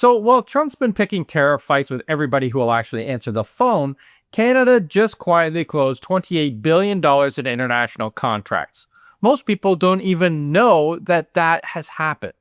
So while Trump's been picking tariff fights with everybody who will actually answer the phone, Canada just quietly closed $28 billion in international contracts. Most people don't even know that that has happened,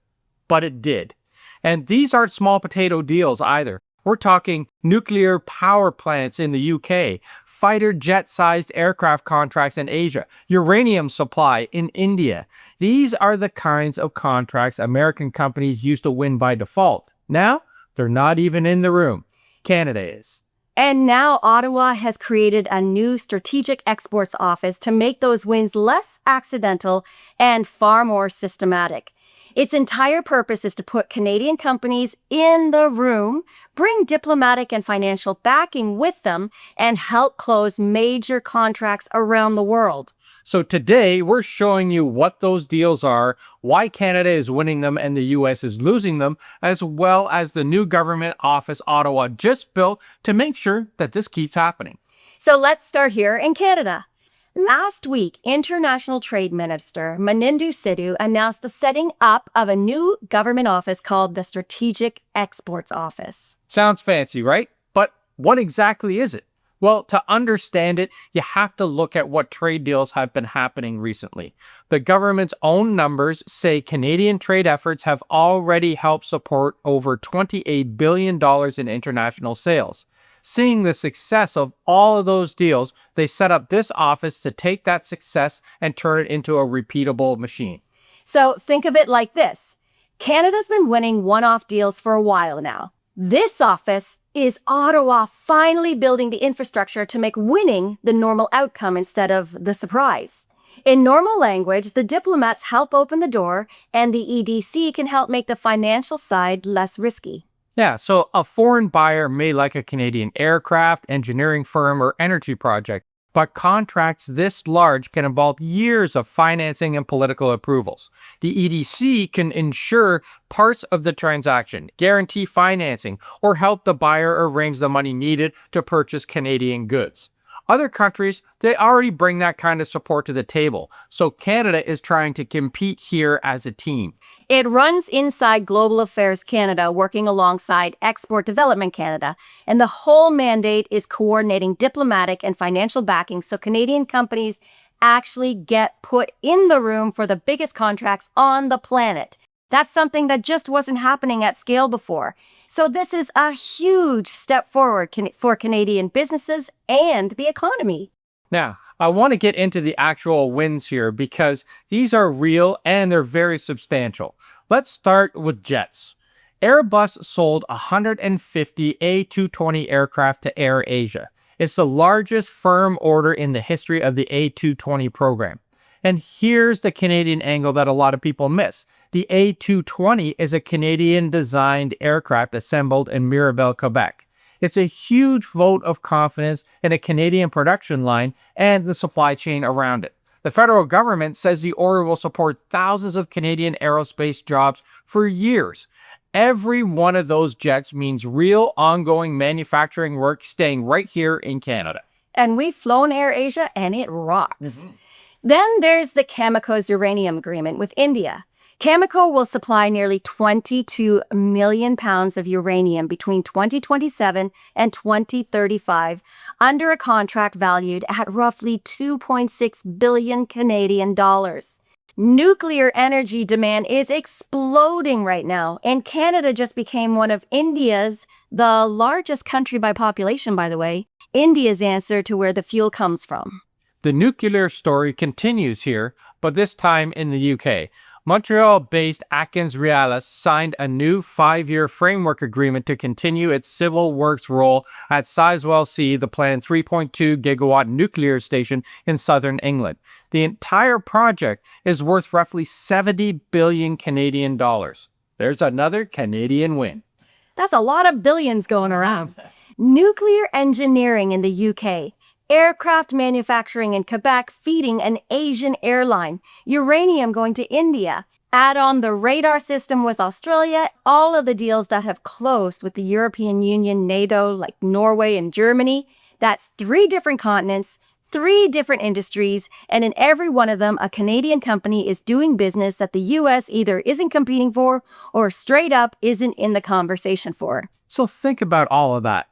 but it did. And these aren't small potato deals either. We're talking nuclear power plants in the UK, fighter jet-sized aircraft contracts in Asia, uranium supply in India. These are the kinds of contracts American companies used to win by default. Now, they're not even in the room. Canada is. And now Ottawa has created a new strategic exports office to make those wins less accidental and far more systematic. Its entire purpose is to put Canadian companies in the room, bring diplomatic and financial backing with them, and help close major contracts around the world. So today, we're showing you what those deals are, why Canada is winning them and the US is losing them, as well as the new government office Ottawa just built to make sure that this keeps happening. So let's start here in Canada. Last week, International Trade Minister Maninder Sidhu announced the setting up of a new government office called the Strategic Exports Office. Sounds fancy, right? But what exactly is it? Well, to understand it, you have to look at what trade deals have been happening recently. The government's own numbers say Canadian trade efforts have already helped support over $28 billion in international sales. Seeing the success of all of those deals, they set up this office to take that success and turn it into a repeatable machine. So think of it like this. Canada's been winning one-off deals for a while now. This office is Ottawa finally building the infrastructure to make winning the normal outcome instead of the surprise. In normal language, the diplomats help open the door, and the EDC can help make the financial side less risky. Yeah, so a foreign buyer may like a Canadian aircraft, engineering firm, or energy project, but contracts this large can involve years of financing and political approvals. The EDC can ensure parts of the transaction, guarantee financing, or help the buyer arrange the money needed to purchase Canadian goods. Other countries, they already bring that kind of support to the table, so Canada is trying to compete here as a team. It runs inside Global Affairs Canada, working alongside Export Development Canada, and the whole mandate is coordinating diplomatic and financial backing so Canadian companies actually get put in the room for the biggest contracts on the planet. That's something that just wasn't happening at scale before. So this is a huge step forward for Canadian businesses and the economy. Now, I want to get into the actual wins here because these are real and they're very substantial. Let's start with jets. Airbus sold 150 A220 aircraft to AirAsia. It's the largest firm order in the history of the A220 program. And here's the Canadian angle that a lot of people miss. The A220 is a Canadian-designed aircraft assembled in Mirabel, Quebec. It's a huge vote of confidence in a Canadian production line and the supply chain around it. The federal government says the order will support thousands of Canadian aerospace jobs for years. Every one of those jets means real ongoing manufacturing work staying right here in Canada. And we've flown AirAsia and it rocks. Then there's the Cameco's uranium agreement with India. Cameco will supply nearly 22 million pounds of uranium between 2027 and 2035 under a contract valued at roughly 2.6 billion Canadian dollars. Nuclear energy demand is exploding right now, and Canada just became one of India's, the largest country by population, by the way, India's answer to where the fuel comes from. The nuclear story continues here, but this time in the UK. Montreal-based AtkinsRéalis signed a new 5-year framework agreement to continue its civil works role at Sizewell C, the planned 3.2 gigawatt nuclear station in southern England. The entire project is worth roughly 70 billion Canadian dollars. There's another Canadian win. That's a lot of billions going around. Nuclear engineering in the UK. Aircraft manufacturing in Quebec feeding an Asian airline, uranium going to India, add on the radar system with Australia, all of the deals that have closed with the European Union, NATO, like Norway and Germany. That's 3 different continents, 3 different industries, and in every one of them, a Canadian company is doing business that the U.S. either isn't competing for or straight up isn't in the conversation for. So think about all of that.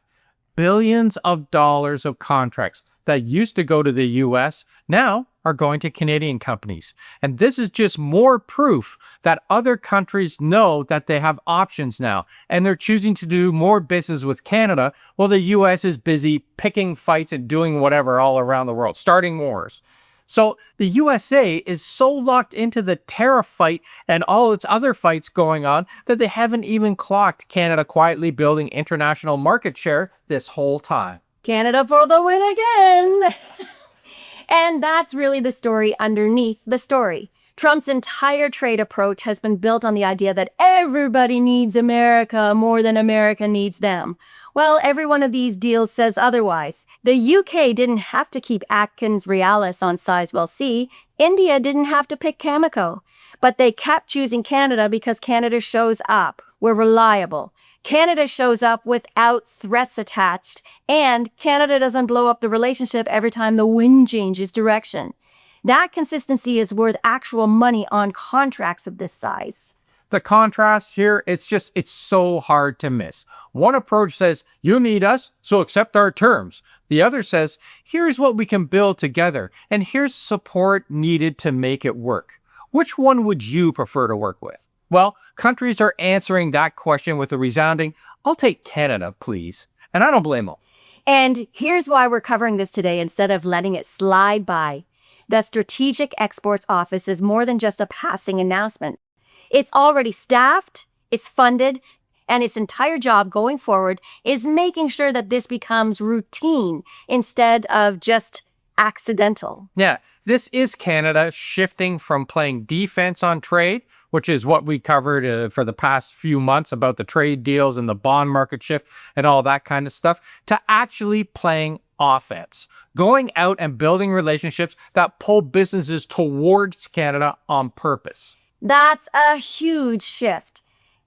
Billions of dollars of contracts that used to go to the US now are going to Canadian companies. And this is just more proof that other countries know that they have options now, and they're choosing to do more business with Canada while the US is busy picking fights and doing whatever all around the world, starting wars. So the USA is so locked into the tariff fight and all its other fights going on that they haven't even clocked Canada quietly building international market share this whole time. Canada for the win again! And that's really the story underneath the story. Trump's entire trade approach has been built on the idea that everybody needs America more than America needs them. Well, every one of these deals says otherwise. The UK didn't have to keep AtkinsRéalis on Sizewell C. India didn't have to pick Cameco. But they kept choosing Canada because Canada shows up. We're reliable. Canada shows up without threats attached. And Canada doesn't blow up the relationship every time the wind changes direction. That consistency is worth actual money on contracts of this size. The contrast here, it's so hard to miss. One approach says, you need us, so accept our terms. The other says, here's what we can build together, and here's support needed to make it work. Which one would you prefer to work with? Well, countries are answering that question with a resounding, I'll take Canada, please. And I don't blame them. And here's why we're covering this today instead of letting it slide by. The Strategic Exports Office is more than just a passing announcement. It's already staffed, it's funded, and its entire job going forward is making sure that this becomes routine instead of just accidental. Yeah, this is Canada shifting from playing defense on trade, which is what we covered for the past few months about the trade deals and the bond market shift and all that kind of stuff, to actually playing offense, going out and building relationships that pull businesses towards Canada on purpose. That's a huge shift.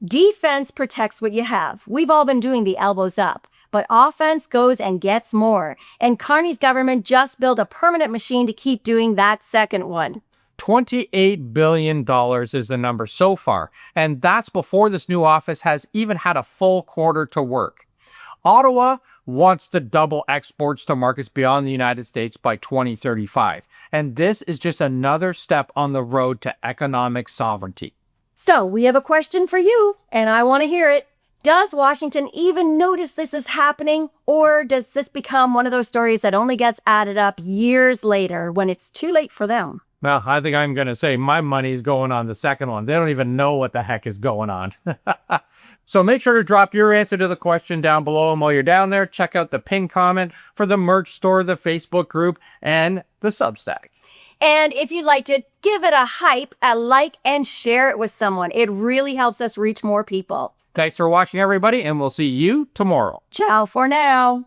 Defense protects what you have. We've all been doing the elbows up, but offense goes and gets more. And Carney's government just built a permanent machine to keep doing that second one. $28 billion is the number so far, and that's before this new office has even had a full quarter to work. Ottawa wants to double exports to markets beyond the United States by 2035, and this is just another step on the road to economic sovereignty. So we have a question for you, and I want to hear it. Does Washington even notice this is happening, or does this become one of those stories that only gets added up years later when it's too late for them? Well, I think I'm going to say my money's going on the second one. They don't even know what the heck is going on. So make sure to drop your answer to the question down below. And while you're down there, check out the pinned comment for the merch store, the Facebook group, and the Substack. And if you liked it, give it a hype, a like, and share it with someone. It really helps us reach more people. Thanks for watching, everybody, and we'll see you tomorrow. Ciao for now.